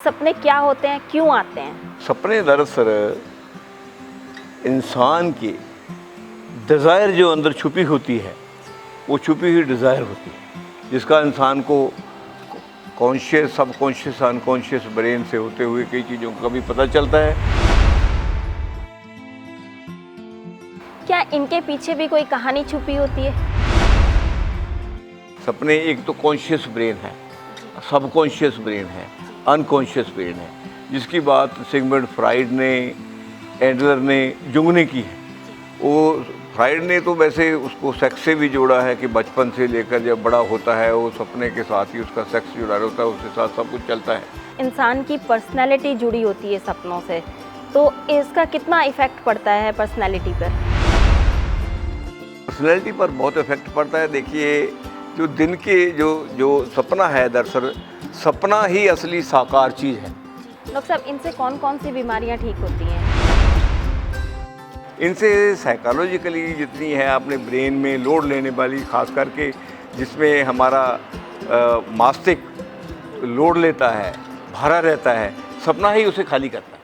सपने क्या होते हैं, क्यों आते हैं? सपने दरअसल इंसान की डिज़ायर जो अंदर छुपी होती है, वो छुपी हुई डिज़ायर होती है जिसका इंसान को कॉन्शियस, सबकॉन्शियस, अनकॉन्शियस ब्रेन से होते हुए कई चीज़ों का भी पता चलता है। क्या इनके पीछे भी कोई कहानी छुपी होती है? सपने एक तो कॉन्शियस ब्रेन है, सबकॉन्शियस ब्रेन है, अनकॉन्शियस ब्रेन है, जिसकी बात सिगमंड फ्राइड ने, एडलर ने, जुंग ने की है। वो फ्राइड ने तो वैसे उसको सेक्स से भी जोड़ा है कि बचपन से लेकर जब बड़ा होता है वो सपने के साथ ही उसका सेक्स जुड़ा रहता है, उसके साथ सब कुछ चलता है। इंसान की पर्सनैलिटी जुड़ी होती है सपनों से, तो इसका कितना इफेक्ट पड़ता है पर्सनैलिटी पर? पर्सनैलिटी पर बहुत इफेक्ट पड़ता है। देखिए, जो दिन के जो सपना है, दरअसल सपना ही असली साकार चीज़ है। डॉक्टर साहब, इनसे कौन कौन सी बीमारियां ठीक होती हैं? इनसे साइकोलॉजिकली जितनी है अपने ब्रेन में लोड लेने वाली, खास करके जिसमें हमारा मस्तिष्क लोड लेता है, भरा रहता है, सपना ही उसे खाली करता है।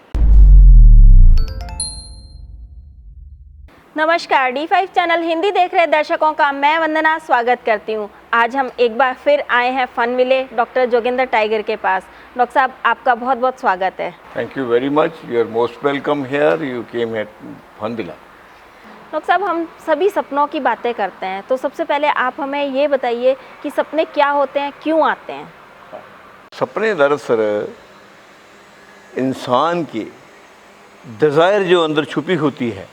नमस्कार, D5 चैनल हिंदी देख रहे दर्शकों का मैं वंदना स्वागत करती हूं। आज हम एक बार फिर आए हैं Fun Villa doctor Joginder Tiger के पास। डॉक्टर साहब, आपका बहुत बहुत स्वागत है। Thank you very much, you are most welcome here, you came at Fun Villa. Doctor साहब, हम सभी सपनों की बातें करते हैं, तो सबसे पहले आप हमें ये बताइए कि सपने क्या होते हैं, क्यों आते हैं? सपने दरअसल इंसान की डिज़ायर जो अंदर छुपी होती है,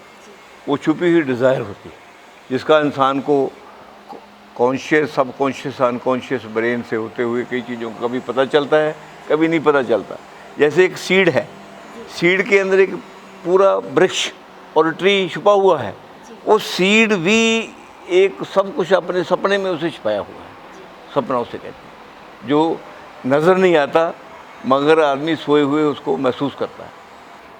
वो छुपी हुई डिज़ायर होती है जिसका इंसान को कॉन्शियस, सबकॉन्शियस, अनकॉन्शियस ब्रेन से होते हुए कई चीज़ों का भी पता चलता है, कभी नहीं पता चलता। जैसे एक सीड है, सीड के अंदर एक पूरा वृक्ष और ट्री छुपा हुआ है, वो सीड भी एक सब कुछ अपने सपने में उसे छुपाया हुआ है। सपना उसे कहते हैं, जो नज़र नहीं आता मगर आदमी सोए हुए उसको महसूस करता है।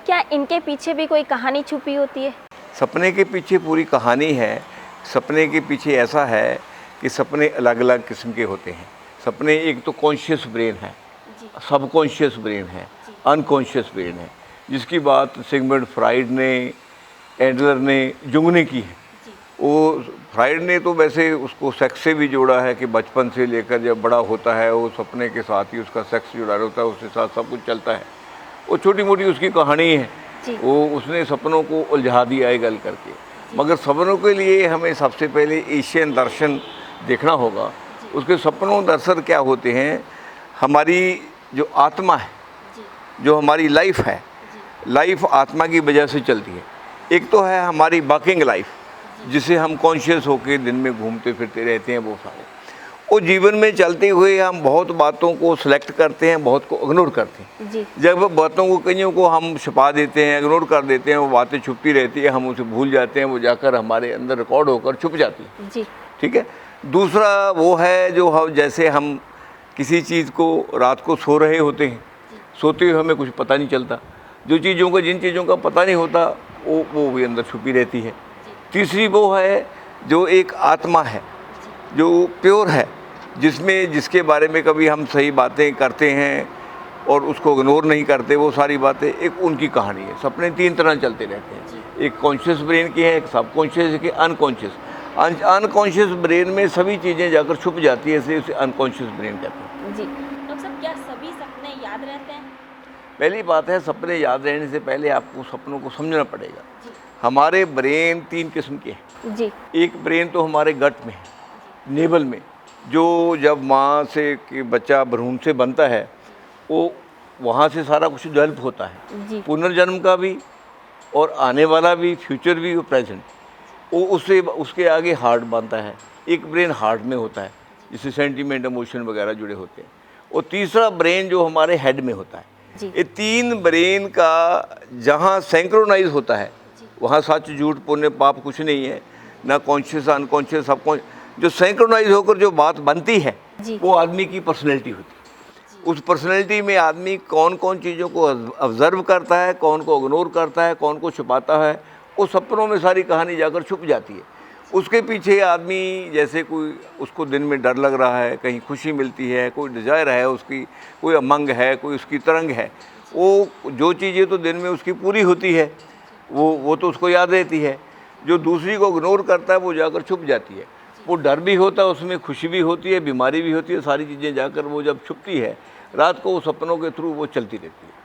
क्या इनके पीछे भी कोई कहानी छुपी होती है? सपने के पीछे पूरी कहानी है। सपने के पीछे ऐसा है कि सपने अलग अलग किस्म के होते हैं। सपने एक तो कॉन्शियस ब्रेन है, सबकॉन्शियस ब्रेन है, अनकॉन्शियस ब्रेन है, जिसकी बात सिगमंड फ्राइड ने, एडलर ने, जुंग ने की है। वो फ्राइड ने तो वैसे उसको सेक्स से भी जोड़ा है कि बचपन से लेकर जब बड़ा होता है वो सपने के साथ ही उसका सेक्स जुड़ा रहता है, उसके साथ सब कुछ चलता है। वो छोटी मोटी उसकी कहानी है, वो उसने सपनों को उलझा दिया है गल करके। मगर सपनों के लिए हमें सबसे पहले एशियन दर्शन देखना होगा। उसके सपनों दरअसल क्या होते हैं, हमारी जो आत्मा है, जो हमारी लाइफ है, लाइफ आत्मा की वजह से चलती है। एक तो है हमारी वर्किंग लाइफ, जिसे हम कॉन्शियस होकर दिन में घूमते फिरते रहते हैं, वो सारे वो जीवन में चलते हुए हम बहुत बातों को सिलेक्ट करते हैं, बहुत को इग्नोर करते हैं। जी। जब बातों को, कईयों को हम छिपा देते हैं, इग्नोर कर देते हैं, वो बातें छुपती रहती है, हम उसे भूल जाते हैं, वो जाकर हमारे अंदर रिकॉर्ड होकर छुप जाती है। जी। ठीक है। दूसरा वो है जो हम, जैसे हम किसी चीज़ को रात को सो रहे होते हैं, सोते हुए हमें कुछ पता नहीं चलता, जो चीज़ों का, जिन चीज़ों का पता नहीं होता वो भी अंदर छुपी रहती है। तीसरी वो है जो एक आत्मा है, जो प्योर है, जिसके बारे में कभी हम सही बातें करते हैं और उसको इग्नोर नहीं करते, वो सारी बातें, एक उनकी कहानी है। सपने तीन तरह चलते रहते हैं, एक कॉन्शियस ब्रेन के हैं, एक सबकॉन्शियस, एक अनकॉन्शियस। अनकॉन्शियस ब्रेन में सभी चीज़ें जाकर छुप जाती है, इसलिए उसे अनकॉन्शियस ब्रेन कहते हैं। जी। डॉक्टर साहब, क्या सभी सपने याद रहते हैं? पहली बात है, सपने याद रहने से पहले आपको सपनों को समझना पड़ेगा। हमारे ब्रेन तीन किस्म के हैं। जी। एक ब्रेन तो हमारे गट में है, नेवल में, जो जब माँ से कि बच्चा भ्रूण से बनता है, वो वहाँ से सारा कुछ डेवलप होता है, जी। पुनर्जन्म का भी और आने वाला भी, फ्यूचर भी और प्रेजेंट। वो उसके आगे हार्ट बनता है। एक ब्रेन हार्ट में होता है, जिससे सेंटीमेंट, इमोशन वगैरह जुड़े होते हैं। और तीसरा ब्रेन जो हमारे हेड में होता है। जी। ये तीन ब्रेन का जहाँ सिंक्रोनाइज होता है, वहाँ सच झूठ पुण्य पाप कुछ नहीं है, ना कॉन्शियस, अनकॉन्शियस, सबकॉन्शियस। जो सिंक्रोनाइज होकर जो बात बनती है, वो आदमी की पर्सनैलिटी होती है। उस पर्सनैलिटी में आदमी कौन कौन चीज़ों को ऑब्जर्व करता है, कौन को इग्नोर करता है, कौन को छुपाता है, वो सपनों में सारी कहानी जाकर छुप जाती है। उसके पीछे आदमी जैसे कोई उसको दिन में डर लग रहा है, कहीं खुशी मिलती है, कोई डिज़ायर है उसकी, कोई अमंग है, कोई उसकी तरंग है, वो जो चीज़ें तो दिन में उसकी पूरी होती है वो तो उसको याद रहती है। जो दूसरी को इग्नोर करता है वो जाकर छुप जाती है। वो डर भी होता है, उसमें खुशी भी होती है, बीमारी भी होती है, सारी चीज़ें जाकर वो जब छुपती है रात को, वो सपनों के थ्रू वो चलती रहती है।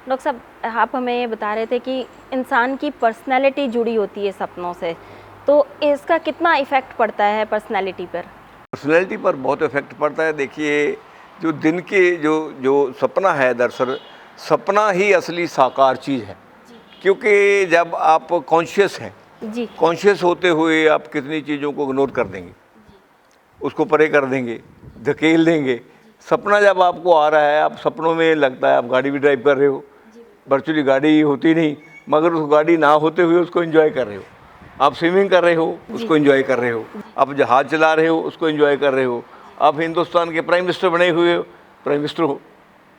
डॉक्टर साहब, आप हमें ये बता रहे थे कि इंसान की पर्सनैलिटी जुड़ी होती है सपनों से, तो इसका कितना इफ़ेक्ट पड़ता है पर्सनैलिटी पर? पर्सनैलिटी पर बहुत इफेक्ट पड़ता है। देखिए, जो दिन के जो सपना है, दरअसल सपना ही असली साकार चीज़ है। क्योंकि जब आप कॉन्शियस हैं, जी कॉन्शियस होते हुए आप कितनी चीज़ों को इग्नोर कर देंगे, उसको परे कर देंगे, धकेल देंगे। सपना जब आपको आ रहा है, आप सपनों में लगता है आप गाड़ी भी ड्राइव कर रहे हो, वर्चुअली गाड़ी होती नहीं, मगर उस गाड़ी ना होते हुए उसको एंजॉय कर रहे हो। आप स्विमिंग कर रहे हो, उसको एंजॉय कर रहे हो। आप जहाज़ चला रहे हो, उसको एंजॉय कर रहे हो। आप हिंदुस्तान के प्राइम मिनिस्टर बने हुए हो, प्राइम मिनिस्टर हो।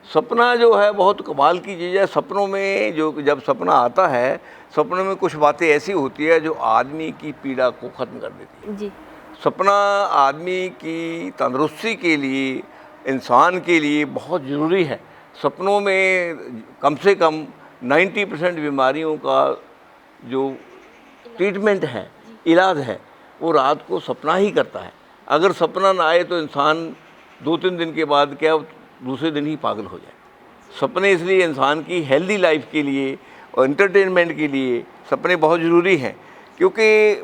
सपना जो है बहुत कमाल की चीज़ है। सपनों में जो जब सपना आता है, सपनों में कुछ बातें ऐसी होती है जो आदमी की पीड़ा को ख़त्म कर देती है। जी सपना आदमी की तंदुरुस्ती के लिए, इंसान के लिए बहुत ज़रूरी है। सपनों में कम से कम 90% बीमारियों का जो ट्रीटमेंट है, इलाज है, वो रात को सपना ही करता है। अगर सपना ना आए तो इंसान 2-3 दिन के बाद क्या, दूसरे दिन ही पागल हो जाए। सपने इसलिए इंसान की हेल्दी लाइफ के लिए और एंटरटेनमेंट के लिए सपने बहुत ज़रूरी हैं। क्योंकि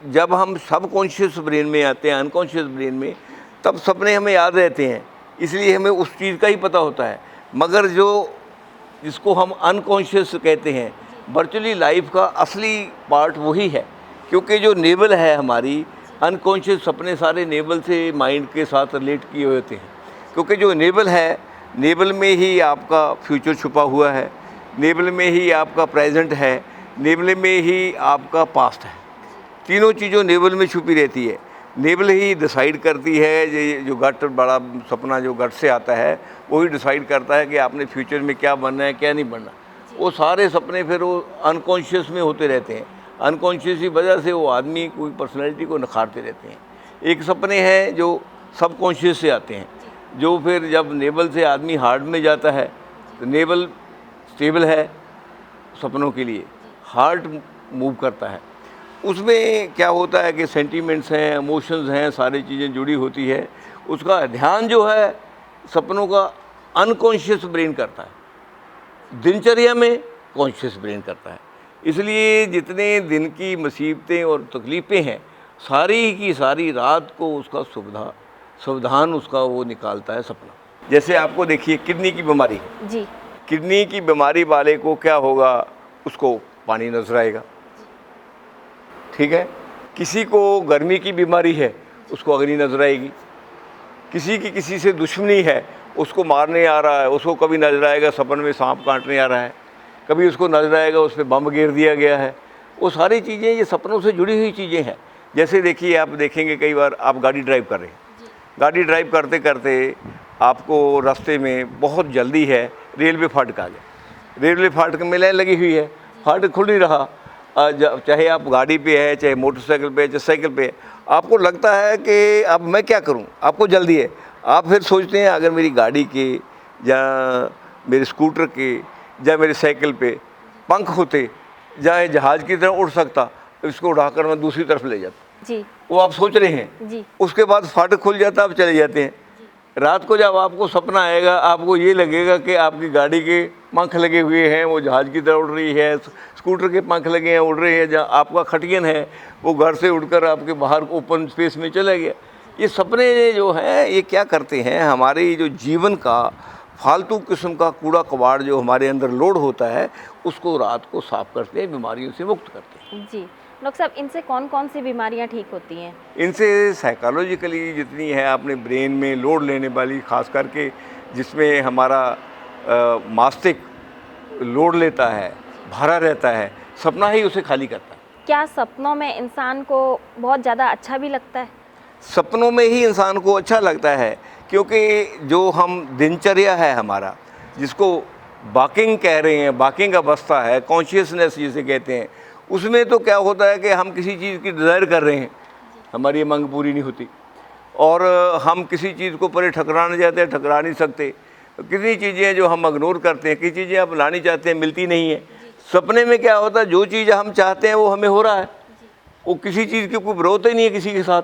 जब हम सब कॉन्शियस ब्रेन में आते हैं, अनकॉन्शियस ब्रेन में, तब सपने हमें याद रहते हैं, इसलिए हमें उस चीज़ का ही पता होता है। मगर जिसको हम अनकॉन्शियस कहते हैं, वर्चुअली लाइफ का असली पार्ट वही है। क्योंकि जो नेवल है हमारी, अनकॉन्शियस सपने सारे नेवल से, माइंड के साथ रिलेट किए हुए होते हैं। क्योंकि जो नेवल है, नेवल में ही आपका फ्यूचर छुपा हुआ है, नेवल में ही आपका प्रेजेंट है, नेवल में ही आपका पास्ट है। तीनों चीज़ों नेवल में छुपी रहती है। नेवल ही डिसाइड करती है, ये जो गट, बड़ा सपना जो गट से आता है, वही डिसाइड करता है कि आपने फ्यूचर में क्या बनना है, क्या नहीं बनना। वो सारे सपने फिर वो अनकॉन्शियस में होते रहते हैं। अनकॉन्शियस की वजह से वो आदमी कोई पर्सनैलिटी को निखारते रहते हैं। एक सपने हैं जो सब कॉन्शियस से आते हैं, जो फिर जब नेवल से आदमी हार्ट में जाता है तो नेवल स्टेबल है सपनों के लिए, हार्ट मूव करता है। उसमें क्या होता है कि सेंटीमेंट्स हैं, इमोशंस हैं, सारी चीज़ें जुड़ी होती है। उसका ध्यान जो है सपनों का अनकॉन्शियस ब्रेन करता है, दिनचर्या में कॉन्शियस ब्रेन करता है। इसलिए जितने दिन की मुसीबतें और तकलीफ़ें हैं, सारी की सारी रात को उसका सावधान उसका वो निकालता है सपना। जैसे आपको देखिए, किडनी की बीमारी है, जी किडनी की बीमारी वाले को क्या होगा, उसको पानी नजर आएगा, ठीक है। किसी को गर्मी की बीमारी है, उसको अग्नि नजर आएगी। किसी से दुश्मनी है, उसको मारने आ रहा है, उसको कभी नजर आएगा सपन में सांप काटने आ रहा है, कभी उसको नजर आएगा उस पर बम गिर दिया गया है। वो सारी चीज़ें ये सपनों से जुड़ी हुई चीज़ें हैं। जैसे देखिए, आप देखेंगे कई बार आप गाड़ी ड्राइव कर रहे हैं, गाड़ी ड्राइव करते करते आपको रास्ते में बहुत जल्दी है, रेलवे फाटक आ गया, रेलवे फाटक में लाइन लगी हुई है, फाटक खुल नहीं रहा। चाहे आप गाड़ी पे है, चाहे मोटरसाइकिल पे, चाहे साइकिल पे, आपको लगता है कि अब मैं क्या करूं, आपको जल्दी है। आप फिर सोचते हैं अगर मेरी गाड़ी के या मेरे स्कूटर के या मेरी साइकिल पे पंख होते, या जहाज़ की तरह उड़ सकता, तो इसको उड़ाकर मैं दूसरी तरफ ले जाता। जी वो आप सोच रहे हैं जी उसके बाद फाटक खुल जाता, आप चले जाते हैं। रात को जब आपको सपना आएगा, आपको ये लगेगा कि आपकी गाड़ी के पंख लगे हुए हैं, वो जहाज़ की तरह उड़ रही है, स्कूटर के पंख लगे हैं, उड़ रहे हैं। जहाँ आपका खटियन है, वो घर से उड़कर आपके बाहर ओपन स्पेस में चला गया। ये सपने जो हैं, ये क्या करते हैं, हमारे जो जीवन का फालतू किस्म का कूड़ा कबाड़ जो हमारे अंदर लोड होता है, उसको रात को साफ करते हैं, बीमारियों से मुक्त करते हैं। जी डॉक्टर साहब, इनसे कौन कौन सी बीमारियां ठीक होती हैं? इनसे साइकोलॉजिकली जितनी है अपने ब्रेन में लोड लेने वाली, ख़ास करके जिसमें हमारा मस्तिष्क लोड लेता है, भरा रहता है, सपना ही उसे खाली करता है। क्या सपनों में इंसान को बहुत ज़्यादा अच्छा भी लगता है? सपनों में ही इंसान को अच्छा लगता है, क्योंकि जो हम दिनचर्या है हमारा, जिसको वॉकिंग कह रहे हैं, वॉकिंग अवस्था है, कॉन्शियसनेस जिसे कहते हैं, उसमें तो क्या होता है कि हम किसी चीज़ की डिज़ायर कर रहे हैं, हमारी ये मांग पूरी नहीं होती, और हम किसी चीज़ को परे ठकराना चाहते हैं, ठकरा नहीं सकते। कितनी चीज़ें जो हम इग्नोर करते हैं, किसी चीज़ें आप लानी चाहते हैं, मिलती नहीं है। सपने में क्या होता है, जो चीज़ हम चाहते हैं वो हमें हो रहा है, वो किसी चीज़ की कोई विरोध ही नहीं है किसी के साथ,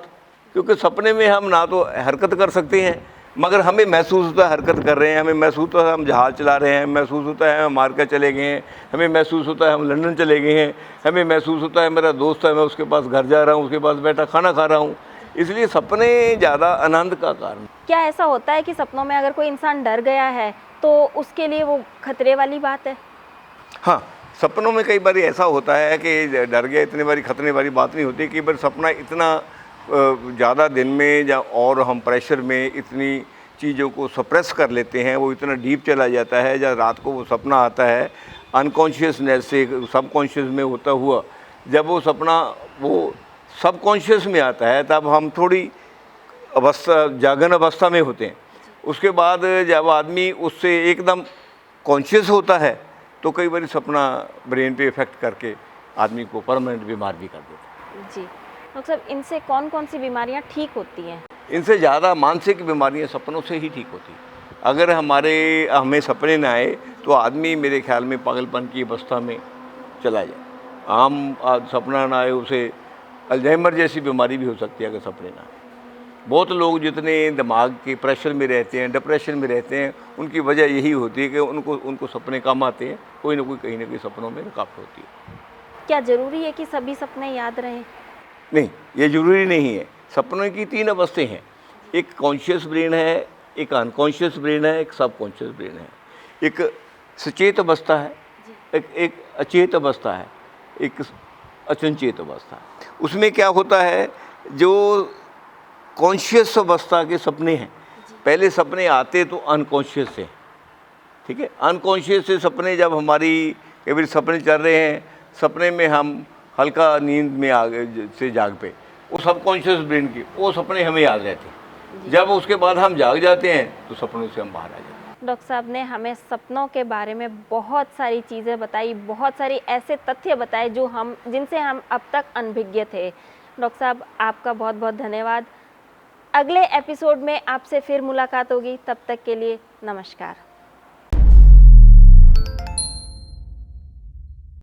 क्योंकि सपने में हम ना तो हरकत कर सकते हैं, मगर हमें महसूस होता है हरकत कर रहे हैं, हमें महसूस होता है हम जहाज़ चला रहे हैं, महसूस होता है हम अमेरिका चले गए हैं, हमें महसूस होता है हम लंदन चले गए हैं, हमें महसूस होता है मेरा दोस्त है, मैं उसके पास घर जा रहा हूँ, उसके पास बैठा खाना खा रहा हूँ। इसलिए सपने ज़्यादा आनंद का कारण। क्या ऐसा होता है कि सपनों में अगर कोई इंसान डर गया है तो उसके लिए वो खतरे वाली बात है? हाँ, सपनों में कई बार ऐसा होता है कि डर गया, इतनी बारी खतरे वाली बात नहीं होती। कई बार सपना इतना ज़्यादा दिन में या और हम प्रेशर में इतनी चीज़ों को सप्रेस कर लेते हैं, वो इतना डीप चला जाता है, जब रात को वो सपना आता है अनकॉन्शियसनेस से सबकॉन्शियस में होता हुआ, जब वो सपना वो सबकॉन्शियस में आता है, तब हम थोड़ी अवस्था जागन अवस्था में होते हैं। उसके बाद जब आदमी उससे एकदम कॉन्शियस होता है तो कई बार सपना ब्रेन पे इफ़ेक्ट करके आदमी को परमानेंट बीमार भी कर देता है। जी डॉक्टर साहब, इनसे कौन कौन सी बीमारियां ठीक होती हैं? इनसे ज़्यादा मानसिक बीमारियां सपनों से ही ठीक होती हैं। अगर हमें सपने ना आए तो आदमी मेरे ख्याल में पागलपन की अवस्था में चला जाए। सपना ना आए, उसे अल्जाइमर जैसी बीमारी भी हो सकती है अगर सपने ना आए। बहुत लोग जितने दिमाग के प्रेशर में रहते हैं, डिप्रेशन में रहते हैं, उनकी वजह यही होती है कि उनको सपने कम आते हैं, कोई ना कोई कहीं ना कहीं सपनों में रुकावट होती है। क्या ज़रूरी है कि सभी सपने याद रहें? नहीं, ये ज़रूरी नहीं है। सपनों की 3 अवस्थाएं हैं, एक कॉन्शियस ब्रेन है, एक अनकॉन्शियस ब्रेन है, एक सबकॉन्शियस ब्रेन है। एक सचेत अवस्था है, एक अचेत अवस्था है, एक अचंचेत अवस्था। उसमें क्या होता है, जो कॉन्शियस अवस्था के सपने हैं, पहले सपने आते तो अनकॉन्शियस से, ठीक है। अनकॉन्शियस से सपने जब हमारी कई बार सपने चल रहे हैं, सपने में हम हल्का नींद में से जाग पे, वो सबकॉन्शियस ब्रेन की वो सपने हमें याद रहते हैं। जब उसके बाद हम जाग जाते हैं तो सपनों से हम बाहर आ जाते हैं। डॉक्टर साहब ने हमें सपनों के बारे में बहुत सारी चीज़ें बताई, बहुत सारी ऐसे तथ्य बताए जिनसे हम अब तक अनभिज्ञ थे। डॉक्टर साहब, आपका बहुत बहुत धन्यवाद। अगले एपिसोड में आपसे फिर मुलाकात होगी, तब तक के लिए नमस्कार।